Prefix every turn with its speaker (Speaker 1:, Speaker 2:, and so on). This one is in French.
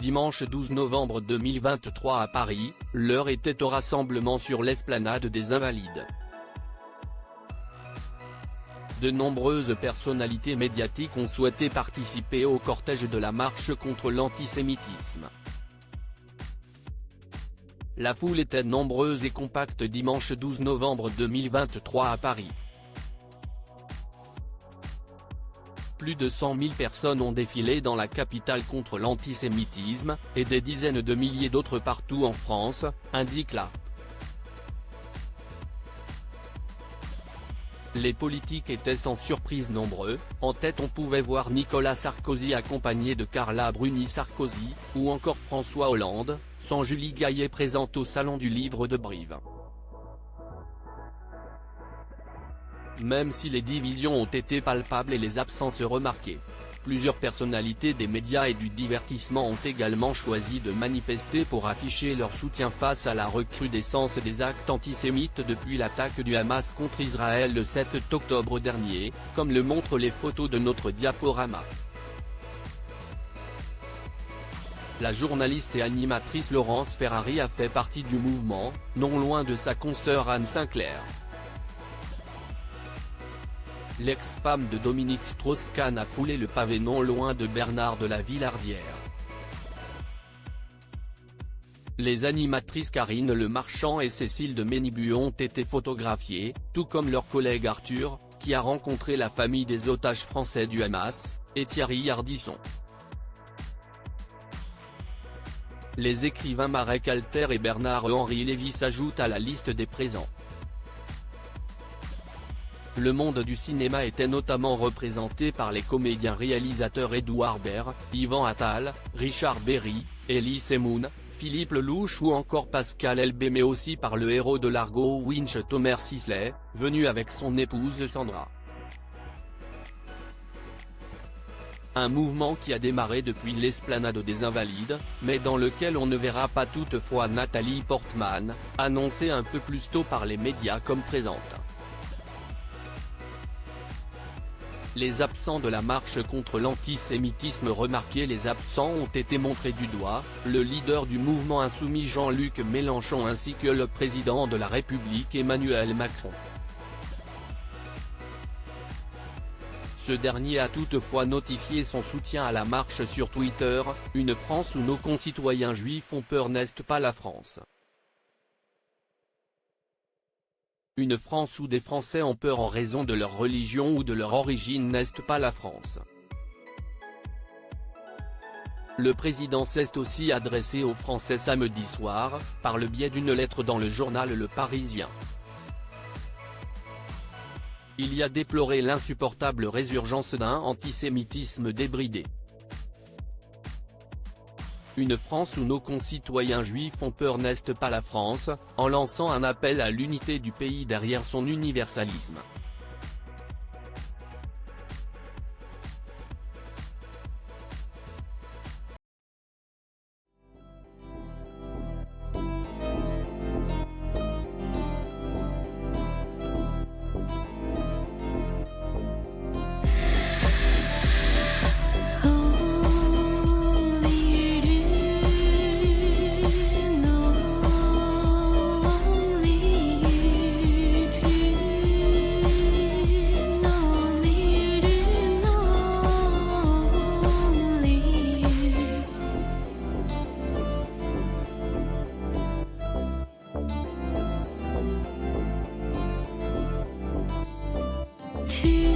Speaker 1: dimanche 12 novembre 2023 à Paris, l'heure était au rassemblement sur l'esplanade des Invalides. De nombreuses personnalités médiatiques ont souhaité participer au cortège de la marche contre l'antisémitisme. La foule était nombreuse et compacte dimanche 12 novembre 2023 à Paris. Plus de 100 000 personnes ont défilé dans la capitale contre l'antisémitisme, et des dizaines de milliers d'autres partout en France, indique la. Les politiques étaient sans surprise nombreux, en tête on pouvait voir Nicolas Sarkozy accompagné de Carla Bruni Sarkozy, ou encore François Hollande, sans Julie Gaillet présente au Salon du Livre de Brive. Même si les divisions ont été palpables et les absences remarquées, plusieurs personnalités des médias et du divertissement ont également choisi de manifester pour afficher leur soutien face à la recrudescence des actes antisémites depuis l'attaque du Hamas contre Israël le 7 octobre dernier, comme le montrent les photos de notre diaporama. La journaliste et animatrice Laurence Ferrari a fait partie du mouvement, non loin de sa consoeur Anne Sinclair. L'ex-femme de Dominique Strauss-Kahn a foulé le pavé non loin de Bernard de la Villardière. Les animatrices Karine Le Marchand et Cécile de Ménibu ont été photographiées, tout comme leur collègue Arthur, qui a rencontré la famille des otages français du Hamas, et Thierry Ardisson. Les écrivains Marek Alter et Bernard-Henri Lévy s'ajoutent à la liste des présents. Le monde du cinéma était notamment représenté par les comédiens-réalisateurs Édouard Baird, Yvan Attal, Richard Berry, Elie Semoun, Philippe Lelouch ou encore Pascal Elbé, mais aussi par le héros de Largo Winch Thomas Sisley, venu avec son épouse Sandra. Un mouvement qui a démarré depuis l'esplanade des Invalides, mais dans lequel on ne verra pas toutefois Nathalie Portman, annoncée un peu plus tôt par les médias comme présente. Les absents de la marche contre l'antisémitisme remarqués. Les absents ont été montrés du doigt, le leader du mouvement insoumis Jean-Luc Mélenchon ainsi que le président de la République Emmanuel Macron. Ce dernier a toutefois notifié son soutien à la marche sur Twitter, « Une France où nos concitoyens juifs ont peur n'est pas la France. Une France où des Français ont peur en raison de leur religion ou de leur origine n'est pas la France ». Le président s'est aussi adressé aux Français samedi soir, par le biais d'une lettre dans le journal Le Parisien. Il y a déploré l'insupportable résurgence d'un antisémitisme débridé. Une France où nos concitoyens juifs ont peur n'est pas la France, en lançant un appel à l'unité du pays derrière son universalisme.
Speaker 2: To